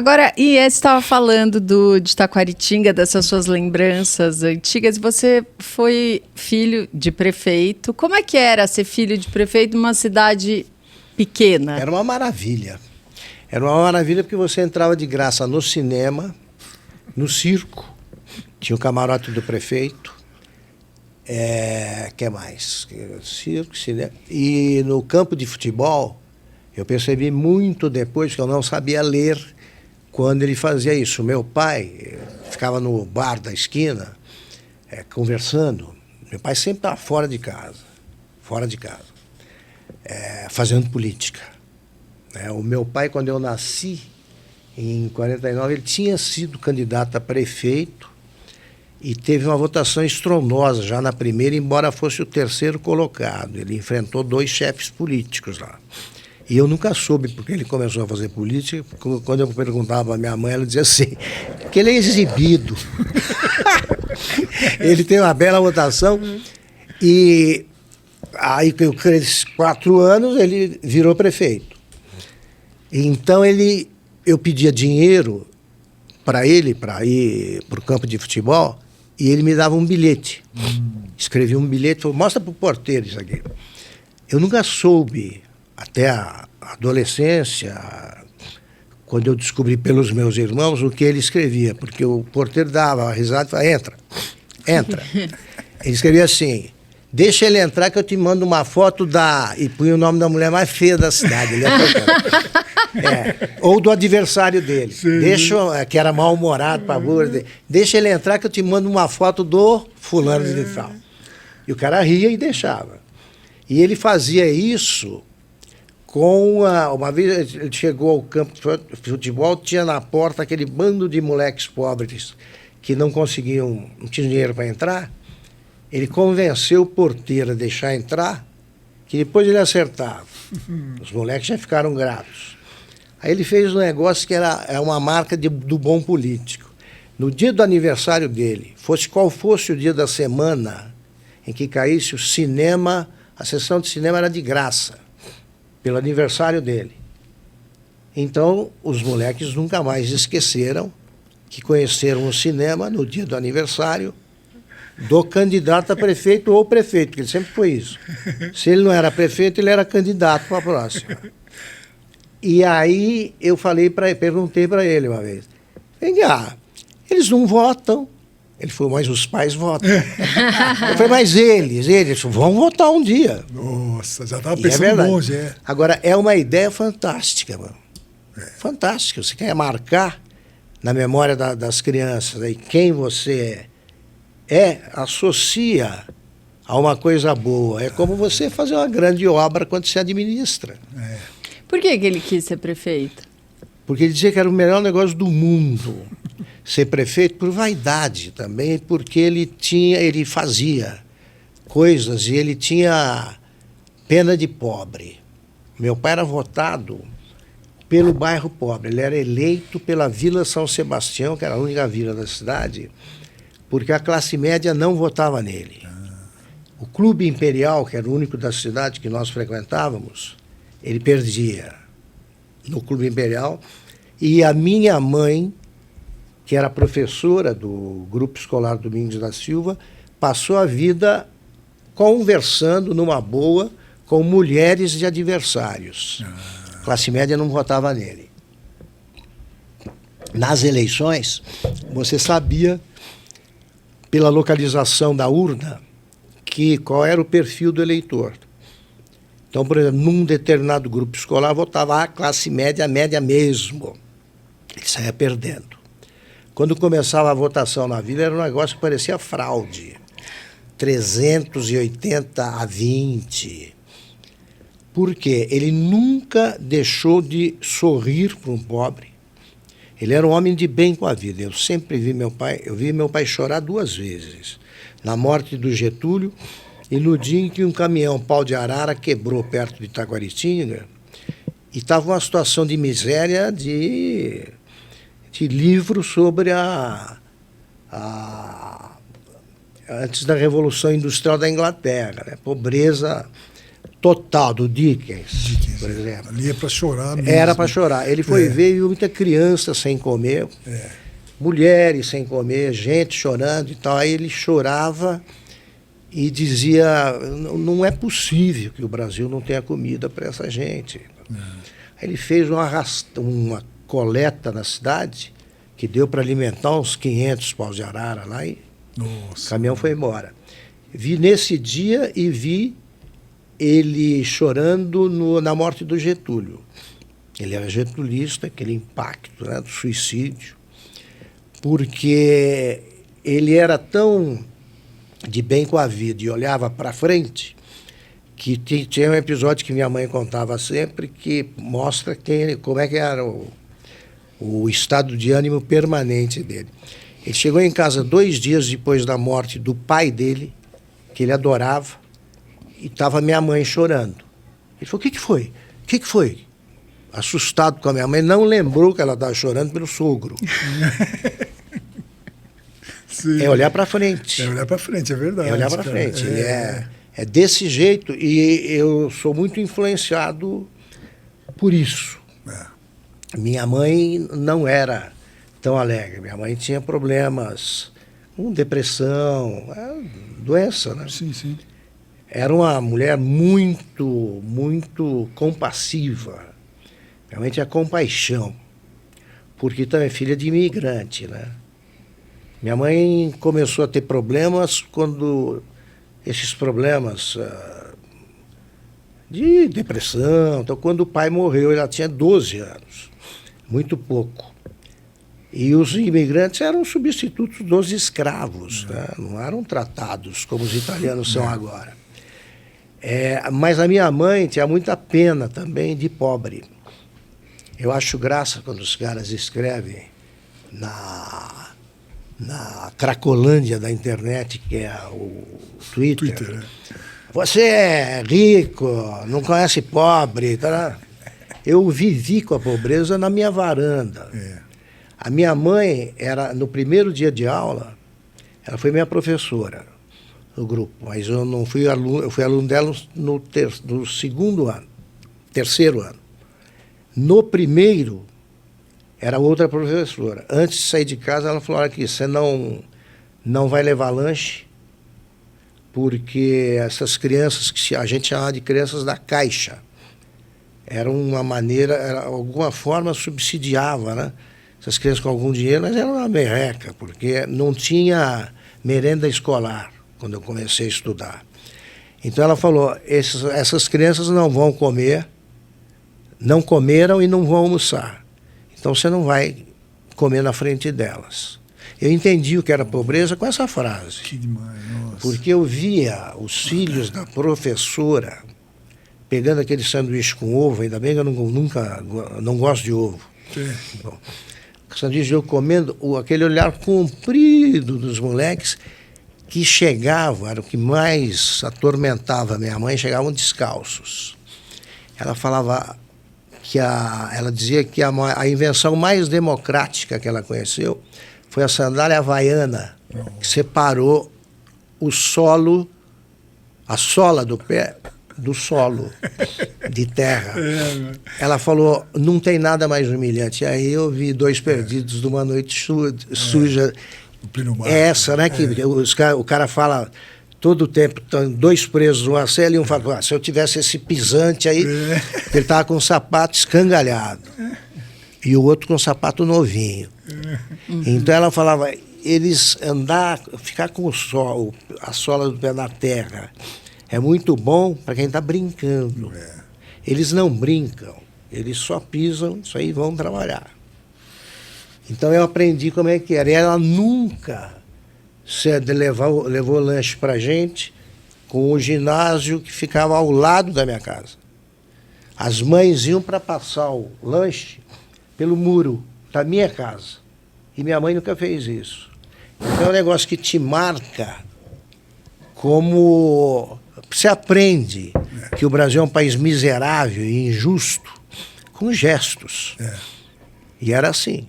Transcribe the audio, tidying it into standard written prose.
Agora, e você estava falando de Taquaritinga, dessas suas lembranças antigas. Você foi filho de prefeito. Como é que era ser filho de prefeito numa cidade pequena? Era uma maravilha. Era uma maravilha porque você entrava de graça no cinema, no circo, tinha o camarote do prefeito, que mais? Circo, cinema. E no campo de futebol, eu percebi muito depois que eu não sabia ler quando ele fazia isso. Meu pai ficava no bar da esquina, conversando. Meu pai sempre estava fora de casa, fazendo política. O meu pai, quando eu nasci, em 49, ele tinha sido candidato a prefeito e teve uma votação estrondosa já na primeira, embora fosse o terceiro colocado. Ele enfrentou 2 chefes políticos lá. E eu nunca soube porque ele começou a fazer política. Quando eu perguntava à minha mãe, ela dizia assim, que ele é exibido. Ele tem uma bela votação. E aí, com 4 anos, ele virou prefeito. Então, eu pedia dinheiro para ele, para ir para o campo de futebol, e ele me dava um bilhete. Escrevia um bilhete, falou, mostra para o porteiro isso aqui. Eu nunca soube, até a adolescência, quando eu descobri pelos meus irmãos o que ele escrevia, porque o porteiro dava uma risada e falava, entra. Ele escrevia assim, deixa ele entrar que eu te mando uma foto e punha o nome da mulher mais feia da cidade. Ele ou do adversário dele. Que era mal-humorado, pavor. Deixa ele entrar que eu te mando uma foto do fulano de tal. E o cara ria e deixava. E ele fazia isso uma vez ele chegou ao campo de futebol, tinha na porta aquele bando de moleques pobres que não tinham dinheiro para entrar. Ele convenceu o porteiro a deixar entrar, que depois ele acertava. Os moleques já ficaram gratos. Aí ele fez um negócio que é uma marca do bom político. No dia do aniversário dele, qual fosse o dia da semana em que caísse o cinema, a sessão de cinema era de graça, pelo aniversário dele. Então, os moleques nunca mais esqueceram que conheceram o cinema no dia do aniversário do candidato a prefeito ou prefeito, porque ele sempre foi isso. Se ele não era prefeito, ele era candidato para a próxima. E aí eu perguntei para ele uma vez, vem cá, eles não votam. Ele falou, mas os pais votam. Eu falei, mas eles vão votar um dia. Nossa, já estava pensando longe, Agora, é uma ideia fantástica, mano. Fantástica. Você quer marcar na memória das crianças aí quem você associa a uma coisa boa. É como você fazer uma grande obra quando se administra. Por que ele quis ser prefeito? Porque ele dizia que era o melhor negócio do mundo ser prefeito, por vaidade também, porque ele fazia coisas e ele tinha pena de pobre. Meu pai era votado pelo bairro pobre, ele era eleito pela Vila São Sebastião, que era a única vila da cidade, porque a classe média não votava nele. O Clube Imperial, que era o único da cidade que nós frequentávamos, ele perdia no Clube Imperial, e a minha mãe, que era professora do Grupo Escolar Domingos da Silva, passou a vida conversando numa boa com mulheres de adversários. A classe média não votava nele. Nas eleições, você sabia, pela localização da urna, qual era o perfil do eleitor. Então, por exemplo, num determinado grupo escolar votava a classe média, a média mesmo. Ele saía perdendo. Quando começava a votação na vila, era um negócio que parecia fraude. 380 a 20. Por quê? Ele nunca deixou de sorrir para um pobre. Ele era um homem de bem com a vida. Eu sempre vi meu pai chorar 2 vezes. Na morte do Getúlio e no dia em que um caminhão pau de arara quebrou perto de Taquaritinga e estava uma situação de miséria de livro sobre antes da Revolução Industrial da Inglaterra, né? Pobreza total do Dickens, por exemplo. Ali é para chorar mesmo. Era para chorar. Ele foi ver e viu muita criança sem comer, mulheres sem comer, gente chorando e tal. Aí ele chorava e dizia, não é possível que o Brasil não tenha comida para essa gente. Aí ele fez uma coleta na cidade que deu para alimentar uns 500 paus de arara lá e o caminhão foi embora. Vi nesse dia e vi ele chorando na morte do Getúlio. Ele era getulista, aquele impacto, né, do suicídio, porque ele era tão de bem com a vida e olhava para frente, que tinha um episódio que minha mãe contava sempre, que mostra como é que era o estado de ânimo permanente dele. Ele chegou em casa 2 dias depois da morte do pai dele, que ele adorava, e estava minha mãe chorando. Ele falou, o que foi? O que foi? Assustado com a minha mãe, não lembrou que ela estava chorando pelo sogro. Sim. É olhar para frente. É olhar para frente, é verdade. É olhar para frente. É desse jeito, e eu sou muito influenciado por isso. Minha mãe não era tão alegre. Minha mãe tinha problemas com depressão, doença, né? Sim, sim. Era uma mulher muito, muito compassiva. Minha mãe tinha compaixão, porque também é filha de imigrante, né? Minha mãe começou a ter problemas quando esses problemas de depressão. Então, quando o pai morreu, ela tinha 12 anos, muito pouco. E os imigrantes eram substitutos dos escravos, né? Não eram tratados como os italianos são agora. Mas a minha mãe tinha muita pena também de pobre. Eu acho graça quando os caras escrevem na Cracolândia da internet, que é o Twitter. Você é rico, não conhece pobre. Tá? Eu vivi com a pobreza na minha varanda. A minha mãe, no primeiro dia de aula, ela foi minha professora no grupo, mas eu não fui aluno, eu fui aluno dela no segundo ano, terceiro ano. No primeiro, era outra professora. Antes de sair de casa, ela falou, olha aqui, você não vai levar lanche, porque essas crianças, que a gente chamava de crianças da Caixa, era uma maneira, alguma forma subsidiava, né? Essas crianças com algum dinheiro, mas era uma merreca, porque não tinha merenda escolar quando eu comecei a estudar. Então ela falou, essas crianças não vão comer, não comeram e não vão almoçar. Então você não vai comer na frente delas. Eu entendi o que era pobreza com essa frase. Que demais, nossa. Porque eu via os filhos da professora pegando aquele sanduíche com ovo, ainda bem que eu não gosto de ovo. Bom, sanduíche de ovo comendo, aquele olhar comprido dos moleques que chegavam, era o que mais atormentava a minha mãe, chegavam descalços. Ela falava ela dizia que a invenção mais democrática que ela conheceu foi a sandália havaiana, que separou a sola do pé do solo de terra. Ela falou, não tem nada mais humilhante. E aí eu vi 2 perdidos de uma noite suja. Essa, né? Que o cara fala todo o tempo, 2 presos numa cela e um fala, se eu tivesse esse pisante aí, ele estava com um sapato escangalhado. E o outro com um sapato novinho. Então ela falava, ficar com a sola do pé na terra, é muito bom para quem está brincando. Eles não brincam, eles só pisam, isso aí vão trabalhar. Então eu aprendi como é que era. E ela nunca levou lanche para a gente com o ginásio que ficava ao lado da minha casa. As mães iam para passar o lanche pelo muro da minha casa. E minha mãe nunca fez isso. Então é um negócio que te marca como... Você aprende que o Brasil é um país miserável e injusto com gestos. E era assim.